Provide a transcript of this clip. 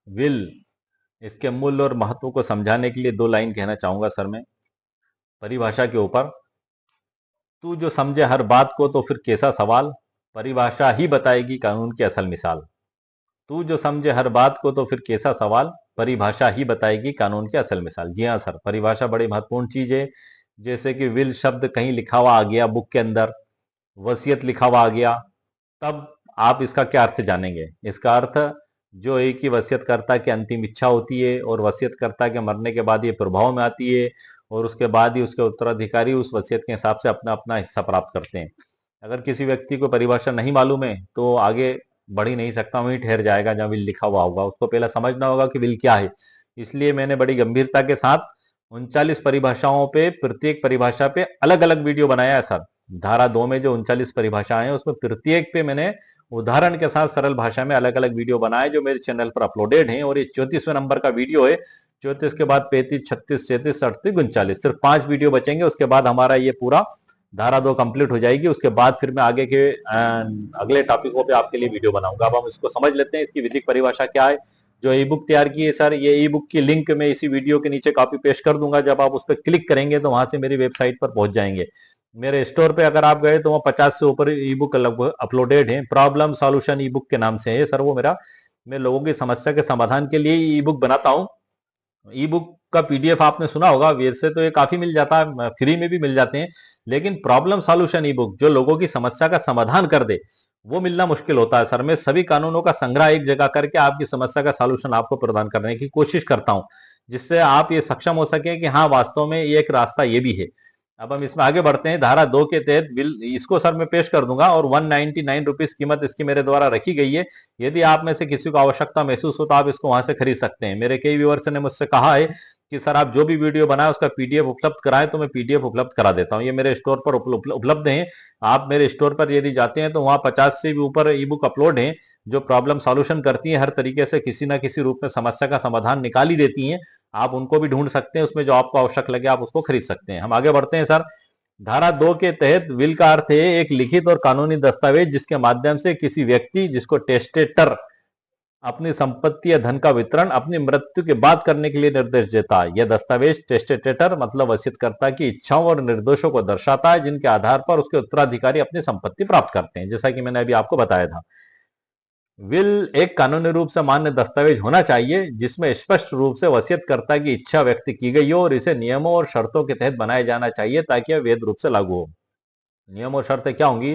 Will, इसके मूल्य और महत्व को समझाने के लिए दो लाइन कहना चाहूंगा सर मैं परिभाषा के ऊपर। तू जो समझे हर बात को तो फिर कैसा सवाल, परिभाषा ही बताएगी कानून की असल मिसाल। तू जो समझे हर बात को तो फिर कैसा सवाल, परिभाषा ही बताएगी कानून की असल मिसाल। जी हाँ सर, परिभाषा बड़ी महत्वपूर्ण चीज है। जैसे कि विल शब्द कहीं लिखा हुआ आ गया बुक के अंदर, वसीयत लिखा हुआ आ गया, तब आप इसका क्या अर्थ जानेंगे। इसका अर्थ जो है कि वसीयतकर्ता की अंतिम इच्छा होती है और वसीयतकर्ता के मरने के बाद ये प्रभाव में आती है, और उसके बाद ही उसके उत्तराधिकारी उस वसीयत के हिसाब से अपना अपना हिस्सा प्राप्त करते हैं। अगर किसी व्यक्ति को परिभाषा नहीं मालूम है तो आगे बढ़ ही नहीं सकता, वहीं ठहर जाएगा जहां विल लिखा हुआ होगा। उसको पहले समझना होगा कि विल क्या है। इसलिए मैंने बड़ी गंभीरता के साथ 39 परिभाषाओं पे, प्रत्येक परिभाषा पे अलग अलग वीडियो बनाया है सर। धारा 2 में जो 39 परिभाषाएं हैं उसमें प्रत्येक पे मैंने उदाहरण के साथ सरल भाषा में अलग अलग वीडियो बनाए जो मेरे चैनल पर अपलोडेड हैं। और ये 34वें नंबर का वीडियो है। 34 के बाद 35, 36, 37, 38, 39, सिर्फ 5 वीडियो बचेंगे। उसके बाद हमारा ये पूरा धारा 2 कंप्लीट हो जाएगी। उसके बाद फिर मैं आगे के अगले टॉपिकों पे आपके लिए वीडियो बनाऊंगा। अब हम इसको समझ लेते हैं, इसकी विधिक परिभाषा क्या है। जो ई बुक तैयार की है सर, ये ई बुक की लिंक मैं इसी वीडियो के नीचे कॉपी पेस्ट कर दूंगा। जब आप उस पर क्लिक करेंगे तो वहां से मेरी वेबसाइट पर पहुंच जाएंगे। मेरे स्टोर पे अगर आप गए तो वहाँ 50 से ऊपर ई बुक लगभग अपलोडेड है। प्रॉब्लम सॉल्यूशन ई बुक के नाम से है सर वो मेरा। मैं लोगों की समस्या के समाधान के लिए ई बुक बनाता हूँ। ई बुक का पीडीएफ आपने सुना होगा, वैसे तो ये काफी मिल जाता है, फ्री में भी मिल जाते हैं। लेकिन प्रॉब्लम सॉल्यूशन ई बुक जो लोगों की समस्या का समाधान कर दे, वो मिलना मुश्किल होता है सर। मैं सभी कानूनों का संग्रह एक जगह करके आपकी समस्या का सॉल्यूशन आपको प्रदान करने की कोशिश करता हूं, जिससे आप ये सक्षम हो सके कि हाँ वास्तव में ये एक रास्ता ये भी है। अब हम इसमें आगे बढ़ते हैं। धारा 2 के तहत बिल, इसको सर मैं पेश कर दूंगा, और 199 रुपीज कीमत इसकी मेरे द्वारा रखी गई है। यदि आप में से किसी को आवश्यकता महसूस हो तो आप इसको वहां से खरीद सकते हैं। मेरे कई व्यूअर्स ने मुझसे कहा है कि सर आप जो भी वीडियो बनाए उसका पीडीएफ उपलब्ध कराएं, तो मैं पीडीएफ उपलब्ध करा देता हूं। ये मेरे स्टोर पर उपलब्ध है। आप मेरे स्टोर पर यदि जाते हैं तो वहां 50 से भी ऊपर ई बुक अपलोड है जो प्रॉब्लम सॉल्यूशन करती है, हर तरीके से किसी ना किसी रूप में समस्या का समाधान निकाल ही देती हैं। आप उनको भी ढूंढ सकते हैं, उसमें जो आपको आवश्यक लगे आप उसको खरीद सकते हैं। हम आगे बढ़ते हैं सर। धारा 2 के तहत विल का अर्थ है एक लिखित और कानूनी दस्तावेज जिसके माध्यम से किसी व्यक्ति जिसको टेस्टेटर अपनी संपत्ति या धन का वितरण अपनी मृत्यु के बाद करने के लिए निर्देश देता है। यह दस्तावेज टेस्टेटर मतलब वसीयतकर्ता की इच्छाओं और निर्देशों को दर्शाता है जिनके आधार पर उसके उत्तराधिकारी अपनी संपत्ति प्राप्त करते हैं, जैसा कि मैंने अभी आपको बताया था। विल एक कानूनी रूप से मान्य दस्तावेज होना चाहिए जिसमें स्पष्ट रूप से वसीयतकर्ता की इच्छा व्यक्त की गई हो, और इसे नियमों और शर्तों के तहत बनाया जाना चाहिए ताकि यह वैध रूप से लागू हो। नियम और शर्तें क्या होंगी।